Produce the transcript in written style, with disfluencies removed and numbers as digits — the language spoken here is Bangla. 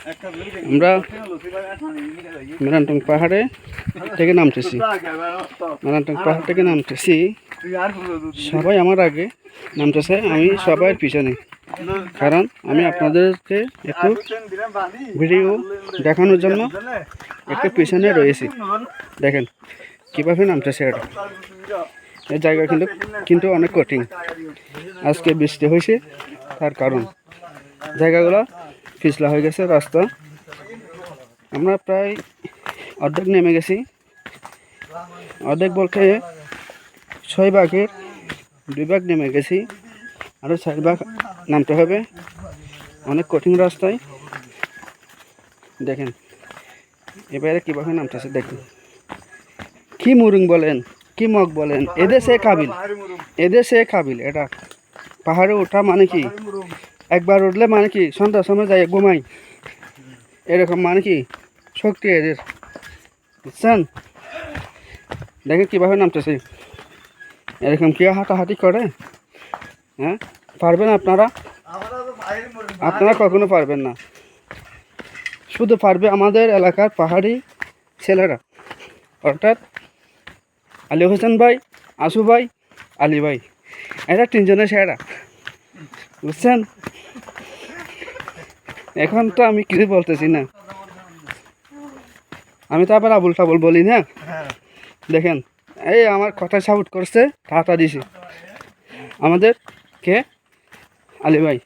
আমরা মেরানটং পাহাড়ে থেকে নামতেছি। মেরানটং পাহাড় থেকে নামতেছি, সবাই আমার আগে নামতেছে, আমি সবার পিছনে। কারণ আমি আপনাদেরকে একটু ভিডিও দেখানোর জন্য একটু পিছনে রয়েছি। দেখেন কীভাবে নামতেছে এটা। এই জায়গা কিন্তু অনেক কঠিন। আজকে বৃষ্টি হয়েছে, তার কারণ জায়গাগুলো পিছলা হয়ে গেছে রাস্তা। আমরা প্রায় অর্ধেক নেমে গেছি। অর্ধেক বলতে 6 ভাগের 2 ভাগ নেমে গেছি, আরও 4 ভাগ নামতে হবে। অনেক কঠিন রাস্তায়। দেখেন এবারে কীভাবে নামতেছে দেখেন। কি মুরুং বলেন, কি মগ বলেন, এদেশে কাবিল। এটা পাহাড়ে ওঠা মানে কি, একবার উঠলে মানে কি সন্ধ্যার সময় যাই ঘুমাই, এরকম মানে কি শক্তি এদের, বুঝছেন? দেখেন কীভাবে নামতেছে। এরকম কি হাঁটাহাঁটি করে? হ্যাঁ, পারবেন আপনারা? আপনারা কখনো পারবেন না। শুধু পারবে আমাদের এলাকার পাহাড়ি ছেলেরা, অর্থাৎ আলী হোসেন ভাই, আসু ভাই, আলী ভাই। এরা 3 জনের সেরা, বুঝছেন? এখন তো আমি কিছু বলতেছি না, আমি তো আবার আবুল টাবুল বলি না। দেখেন এই আমার কথা সাউট করছে, টাটা দিছি আমাদের কে, আলী ভাই।